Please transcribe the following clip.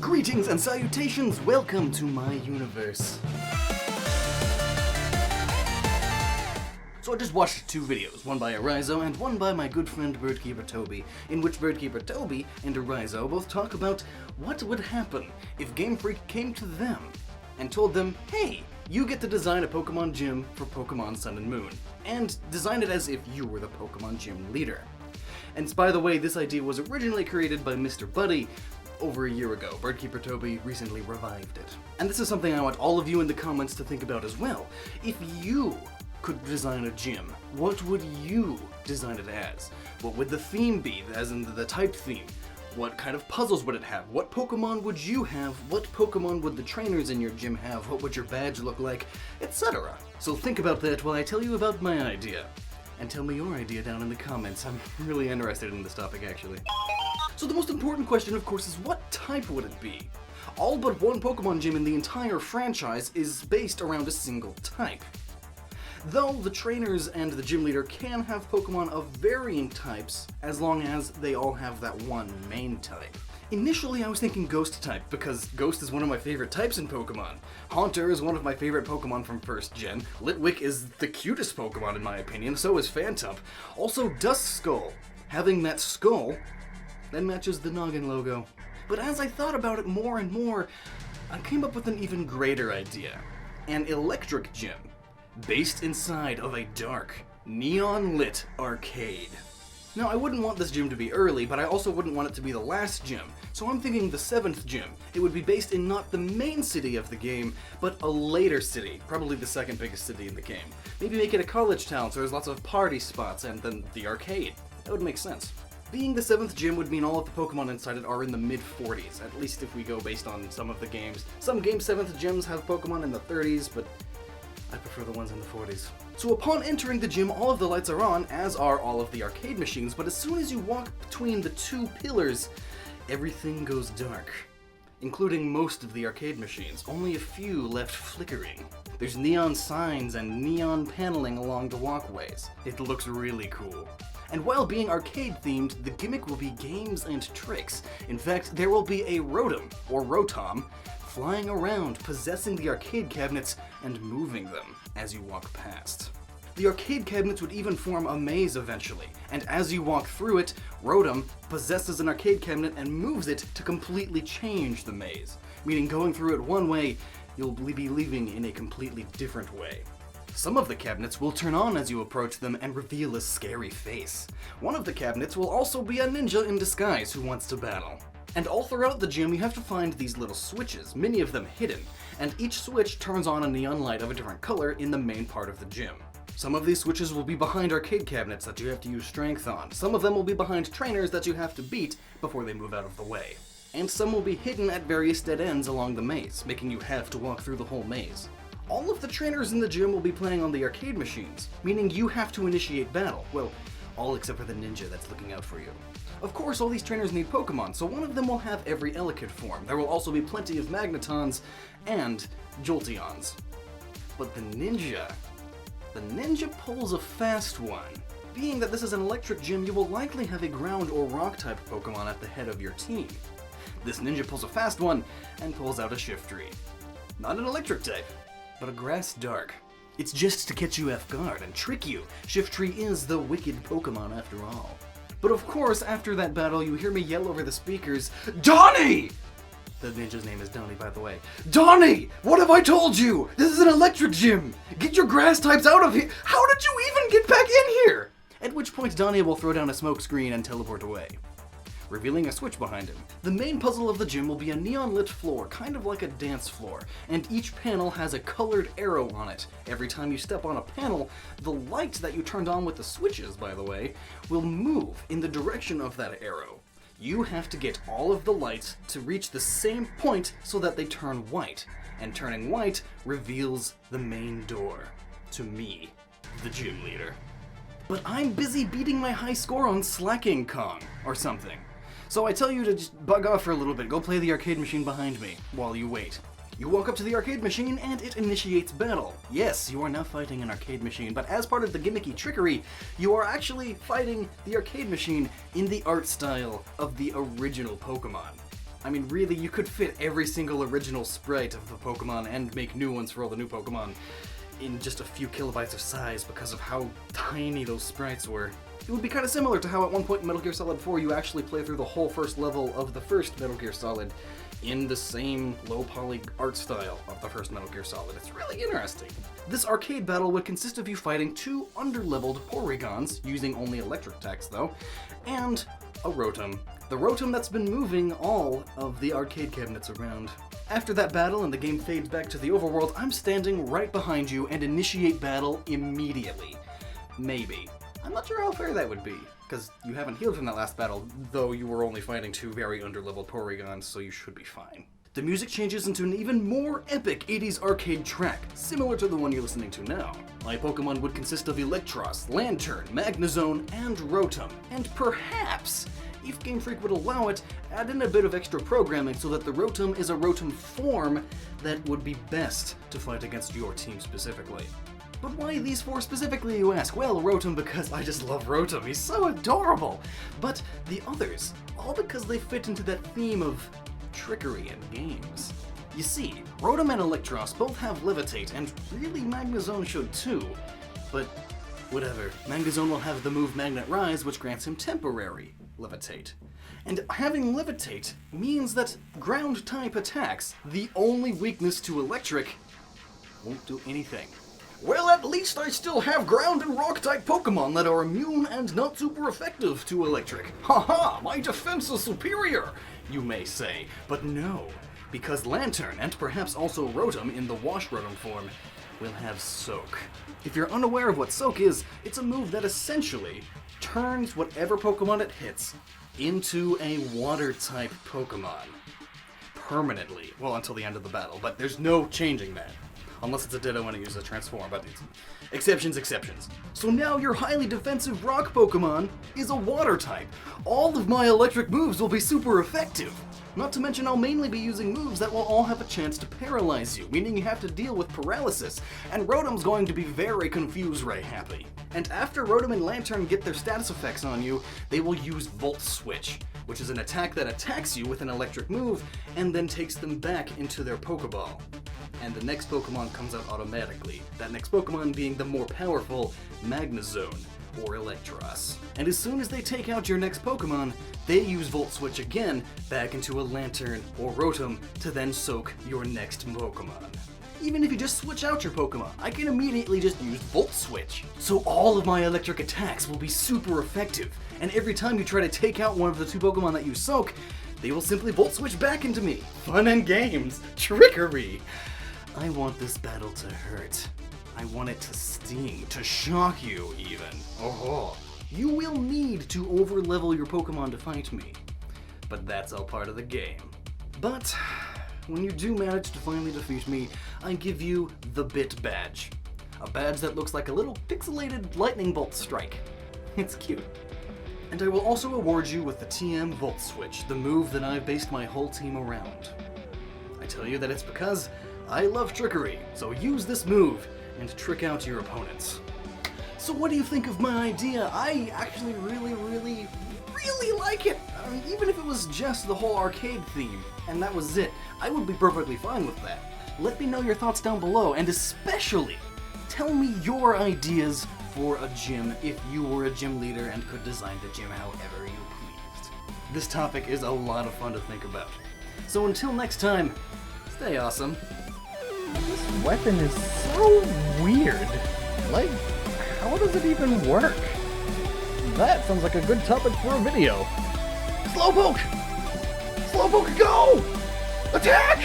Greetings and salutations, welcome to my universe. So I just watched two videos, one by Arizo and one by my good friend Birdkeeper Toby, in which Birdkeeper Toby and Arizo both talk about what would happen if Game Freak came to them and told them, hey, you get to design a Pokemon gym for Pokemon Sun and Moon, and design it as if you were the Pokemon gym leader. And by the way, this idea was originally created by Mr. Buddy over a year ago. Birdkeeper Toby recently revived it. And this is something I want all of you in the comments to think about as well. If you could design a gym, what would you design it as? What would the theme be, as in the type theme? What kind of puzzles would it have? What Pokemon would you have? What Pokemon would the trainers in your gym have? What would your badge look like? Etc. So think about that while I tell you about my idea. And tell me your idea down in the comments. I'm really interested in this topic, actually. So the most important question, of course, is what type would it be? All but one Pokemon gym in the entire franchise is based around a single type. Though the trainers and the gym leader can have Pokemon of varying types, as long as they all have that one main type. Initially, I was thinking Ghost type, because Ghost is one of my favorite types in Pokemon. Haunter is one of my favorite Pokemon from 1st Gen. Litwick is the cutest Pokemon in my opinion, so is Phantump. Also Duskull. Having that skull, that matches the Noggin logo. But as I thought about it more and more, I came up with an even greater idea. An electric gym, based inside of a dark, neon-lit arcade. Now, I wouldn't want this gym to be early, but I also wouldn't want it to be the last gym, so I'm thinking the 7th gym. It would be based in not the main city of the game, but a later city, probably the second biggest city in the game. Maybe make it a college town so there's lots of party spots, and then the arcade. That would make sense. Being the 7th gym would mean all of the Pokemon inside it are in the mid-40s, at least if we go based on some of the games. Some games' 7th gyms have Pokemon in the 30s, but I prefer the ones in the 40s. So upon entering the gym, all of the lights are on, as are all of the arcade machines, but as soon as you walk between the two pillars, everything goes dark. Including most of the arcade machines, only a few left flickering. There's neon signs and neon paneling along the walkways. It looks really cool. And while being arcade-themed, the gimmick will be games and tricks. In fact, there will be a Rotom, or Rotom, flying around, possessing the arcade cabinets and moving them as you walk past. The arcade cabinets would even form a maze eventually, and as you walk through it, Rotom possesses an arcade cabinet and moves it to completely change the maze, meaning going through it one way, you'll be leaving in a completely different way. Some of the cabinets will turn on as you approach them and reveal a scary face. One of the cabinets will also be a ninja in disguise who wants to battle. And all throughout the gym you have to find these little switches, many of them hidden, and each switch turns on a neon light of a different color in the main part of the gym. Some of these switches will be behind arcade cabinets that you have to use strength on, some of them will be behind trainers that you have to beat before they move out of the way. And some will be hidden at various dead ends along the maze, making you have to walk through the whole maze. All of the trainers in the gym will be playing on the arcade machines, meaning you have to initiate battle. Well, all except for the ninja that's looking out for you. Of course, all these trainers need Pokemon, so one of them will have every Elekid form. There will also be plenty of Magnetons and Jolteons. But the ninja pulls a fast one. Being that this is an electric gym, you will likely have a ground or rock type Pokemon at the head of your team. This ninja pulls a fast one and pulls out a Shiftry. Not an electric type, but a grass dark. It's just to catch you off guard and trick you. Shiftry is the wicked Pokemon after all. But of course, after that battle, you hear me yell over the speakers, Donnie! The ninja's name is Donnie, by the way. Donnie! What have I told you? This is an electric gym! Get your grass types out of here! How did you even get back in here? At which point Donnie will throw down a smoke screen and teleport away, revealing a switch behind him. The main puzzle of the gym will be a neon-lit floor, kind of like a dance floor, and each panel has a colored arrow on it. Every time you step on a panel, the light that you turned on with the switches, by the way, will move in the direction of that arrow. You have to get all of the lights to reach the same point so that they turn white, and turning white reveals the main door to me, the gym leader. But I'm busy beating my high score on Slacking Kong, or something. So I tell you to just bug off for a little bit, go play the arcade machine behind me while you wait. You walk up to the arcade machine and it initiates battle. Yes, you are now fighting an arcade machine, but as part of the gimmicky trickery, you are actually fighting the arcade machine in the art style of the original Pokemon. I mean, really, you could fit every single original sprite of the Pokemon and make new ones for all the new Pokemon in just a few kilobytes of size because of how tiny those sprites were. It would be kind of similar to how at one point in Metal Gear Solid 4 you actually play through the whole first level of the first Metal Gear Solid in the same low-poly art style of the first Metal Gear Solid. It's really interesting. This arcade battle would consist of you fighting 2 underleveled Porygons, using only electric attacks though, and a Rotom. The Rotom that's been moving all of the arcade cabinets around. After that battle and the game fades back to the overworld, I'm standing right behind you and initiate battle immediately. Maybe. I'm not sure how fair that would be, because you haven't healed from that last battle, though you were only fighting 2 very underleveled Porygons, so you should be fine. The music changes into an even more epic 80s arcade track, similar to the one you're listening to now. My Pokemon would consist of Electros, Lantern, Magnezone, and Rotom, and perhaps, if Game Freak would allow it, add in a bit of extra programming so that the Rotom is a Rotom form that would be best to fight against your team specifically. But why these 4 specifically, you ask? Well, Rotom because I just love Rotom, he's so adorable! But the others, all because they fit into that theme of trickery and games. You see, Rotom and Electros both have Levitate, and really Magnezone should too. But whatever, Magnezone will have the move Magnet Rise, which grants him temporary Levitate. And having Levitate means that ground-type attacks, the only weakness to electric, won't do anything. Well, at least I still have ground and rock-type Pokemon that are immune and not super effective to electric. Haha, my defense is superior, you may say. But no, because Lantern, and perhaps also Rotom in the Wash Rotom form, will have Soak. If you're unaware of what Soak is, it's a move that essentially turns whatever Pokemon it hits into a water-type Pokemon. Permanently. Well, until the end of the battle, but there's no changing that. Unless it's a Ditto and it uses a Transform, but it's exceptions. So now your highly defensive rock Pokemon is a water type. All of my electric moves will be super effective. Not to mention I'll mainly be using moves that will all have a chance to paralyze you, meaning you have to deal with paralysis, and Rotom's going to be very confused right happy. And after Rotom and Lantern get their status effects on you, they will use Volt Switch, which is an attack that attacks you with an electric move and then takes them back into their Pokeball. And the next Pokemon comes out automatically, that next Pokemon being the more powerful Magnezone, or Electros. And as soon as they take out your next Pokemon, they use Volt Switch again back into a Lantern or Rotom to then soak your next Pokemon. Even if you just switch out your Pokemon, I can immediately just use Volt Switch. So all of my electric attacks will be super effective, and every time you try to take out one of the 2 Pokemon that you soak, they will simply Volt Switch back into me. Fun and games. Trickery. I want this battle to hurt. I want it to sting, to shock you even. Oh, you will need to overlevel your Pokemon to fight me, but that's all part of the game. But when you do manage to finally defeat me, I give you the Bit Badge. A badge that looks like a little pixelated lightning bolt strike. It's cute. And I will also award you with the TM Volt Switch, the move that I've based my whole team around. I tell you that it's because I love trickery, so use this move and trick out your opponents. So what do you think of my idea? I actually really like it. I mean, even if it was just the whole arcade theme, and that was it, I would be perfectly fine with that. Let me know your thoughts down below, and especially, tell me your ideas for a gym if you were a gym leader and could design the gym however you pleased. This topic is a lot of fun to think about. So until next time, stay awesome. This weapon is so weird. Like, how does it even work? That sounds like a good topic for a video. Slowpoke! Slowpoke, go! Attack!